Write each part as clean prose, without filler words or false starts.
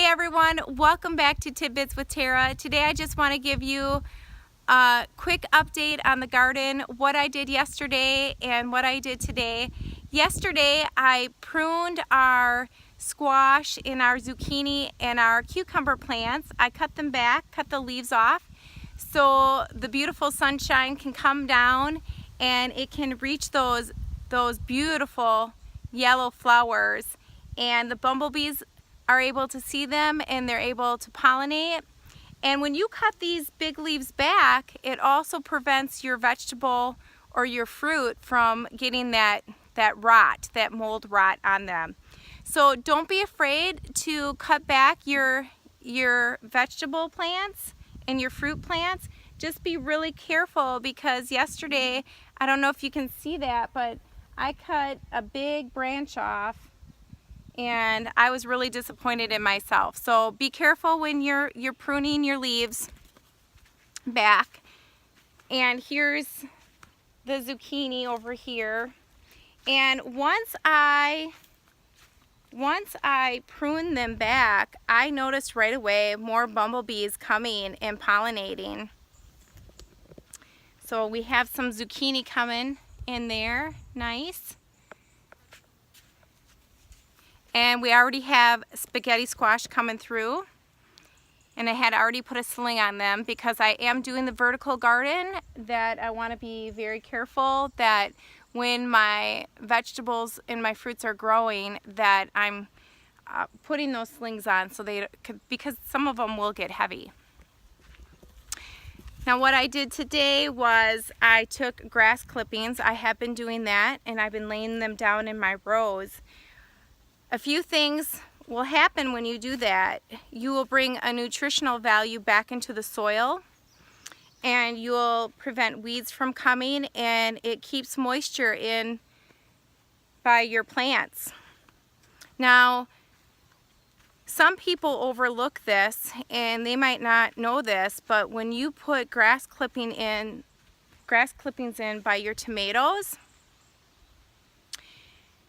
Hey everyone, welcome back to Tidbits with Tara. Today I just want to give you a quick update on the garden, what I did yesterday and what I did today. Yesterday I pruned our squash and our zucchini and our cucumber plants. I cut them back, cut the leaves off so the beautiful sunshine can come down and it can reach those beautiful yellow flowers, and the bumblebees are able to see them and they're able to pollinate. And when you cut these big leaves back, it also prevents your vegetable or your fruit from getting that rot, that mold rot on them. So don't be afraid to cut back your vegetable plants and your fruit plants. Just be really careful, because yesterday, I don't know if you can see that, but I cut a big branch off and I was really disappointed in myself. So be careful when you're pruning your leaves back. And here's the zucchini over here. And once I pruned them back, I noticed right away more bumblebees coming and pollinating. So we have some zucchini coming in there, nice. And we already have spaghetti squash coming through. And I had already put a sling on them because I am doing the vertical garden, that I want to be very careful that when my vegetables and my fruits are growing, that I'm putting those slings on so because some of them will get heavy. Now what I did today was I took grass clippings. I have been doing that, and I've been laying them down in my rows. A few things will happen when you do that. You will bring a nutritional value back into the soil, and you'll prevent weeds from coming, and it keeps moisture in by your plants. Now, some people overlook this, and they might not know this, but when you put grass clippings in by your tomatoes,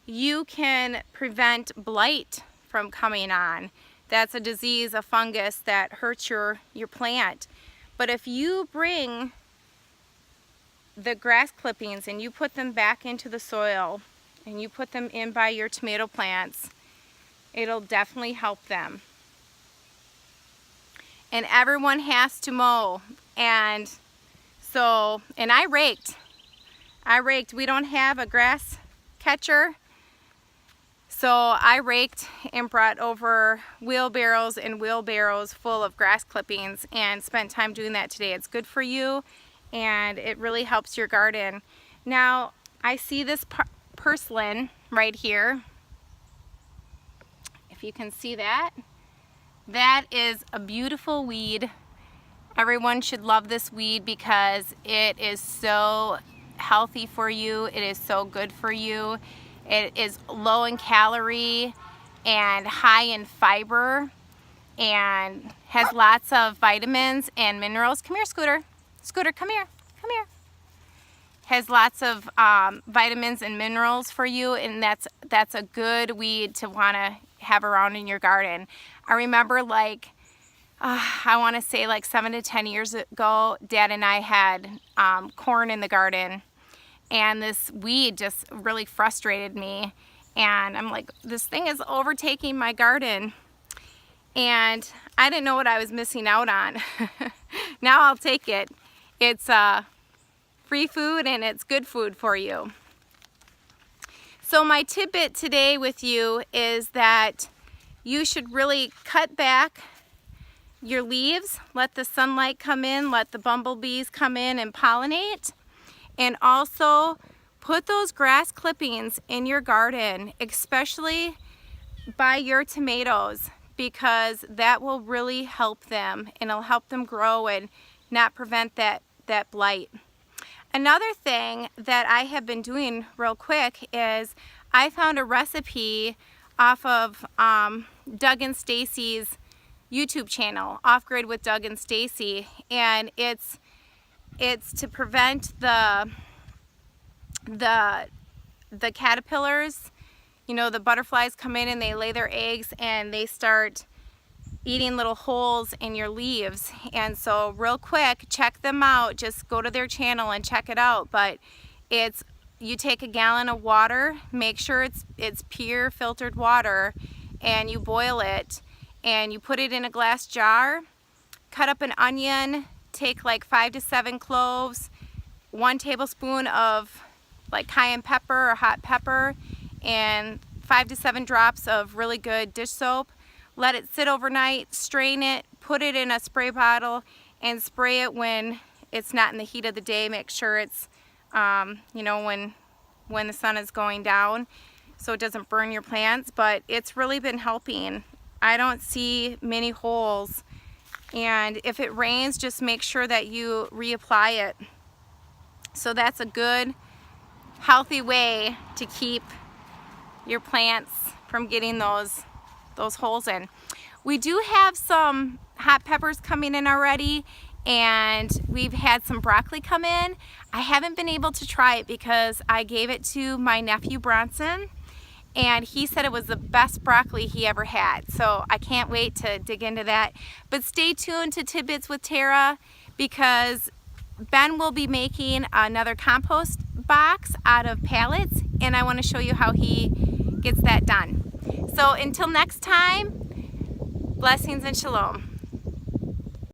you can prevent blight from coming on. That's a disease, a fungus that hurts your plant. But if you bring the grass clippings and you put them back into the soil and you put them in by your tomato plants, it'll definitely help them. And everyone has to mow. And I raked. We don't have a grass catcher. So I raked and brought over wheelbarrows and wheelbarrows full of grass clippings and spent time doing that today. It's good for you, and it really helps your garden. Now, I see this purslane right here. If you can see that. That is a beautiful weed. Everyone should love this weed because it is so healthy for you. It is so good for you. It is low in calorie and high in fiber and has lots of vitamins and minerals. Come here, Scooter. Scooter, come here. Come here. Has lots of vitamins and minerals for you, and that's a good weed to want to have around in your garden. I remember I want to say 7 to 10 years ago, Dad and I had corn in the garden. And this weed just really frustrated me. And I'm like, this thing is overtaking my garden. And I didn't know what I was missing out on. Now I'll take it. It's free food, and it's good food for you. So my tidbit today with you is that you should really cut back your leaves, let the sunlight come in, let the bumblebees come in and pollinate. And also put those grass clippings in your garden, especially by your tomatoes, because that will really help them, and it'll help them grow and not prevent that blight. Another thing that I have been doing real quick is I found a recipe off of Doug and Stacy's YouTube channel, Off Grid with Doug and Stacy, and it's to prevent the caterpillars. You know, the butterflies come in and they lay their eggs and they start eating little holes in your leaves. And so real quick, check them out. Just go to their channel and check it out. But it's, you take a gallon of water, make sure it's pure filtered water, and you boil it, and you put it in a glass jar, cut up an onion, take like 5 to 7 cloves, 1 tablespoon of like cayenne pepper or hot pepper, and 5 to 7 drops of really good dish soap. Let it sit overnight, strain it, put it in a spray bottle, and spray it when it's not in the heat of the day. Make sure it's, you know, when the sun is going down, so it doesn't burn your plants. But it's really been helping. I don't see many holes, and if it rains, just make sure that you reapply it. So that's a good, healthy way to keep your plants from getting those holes in. We do have some hot peppers coming in already, and we've had some broccoli come in. I haven't been able to try it because I gave it to my nephew Bronson, and he said it was the best broccoli he ever had. So I can't wait to dig into that. But stay tuned to Tidbits with Tara, because Ben will be making another compost box out of pallets, and I want to show you how he gets that done. So until next time, blessings and shalom.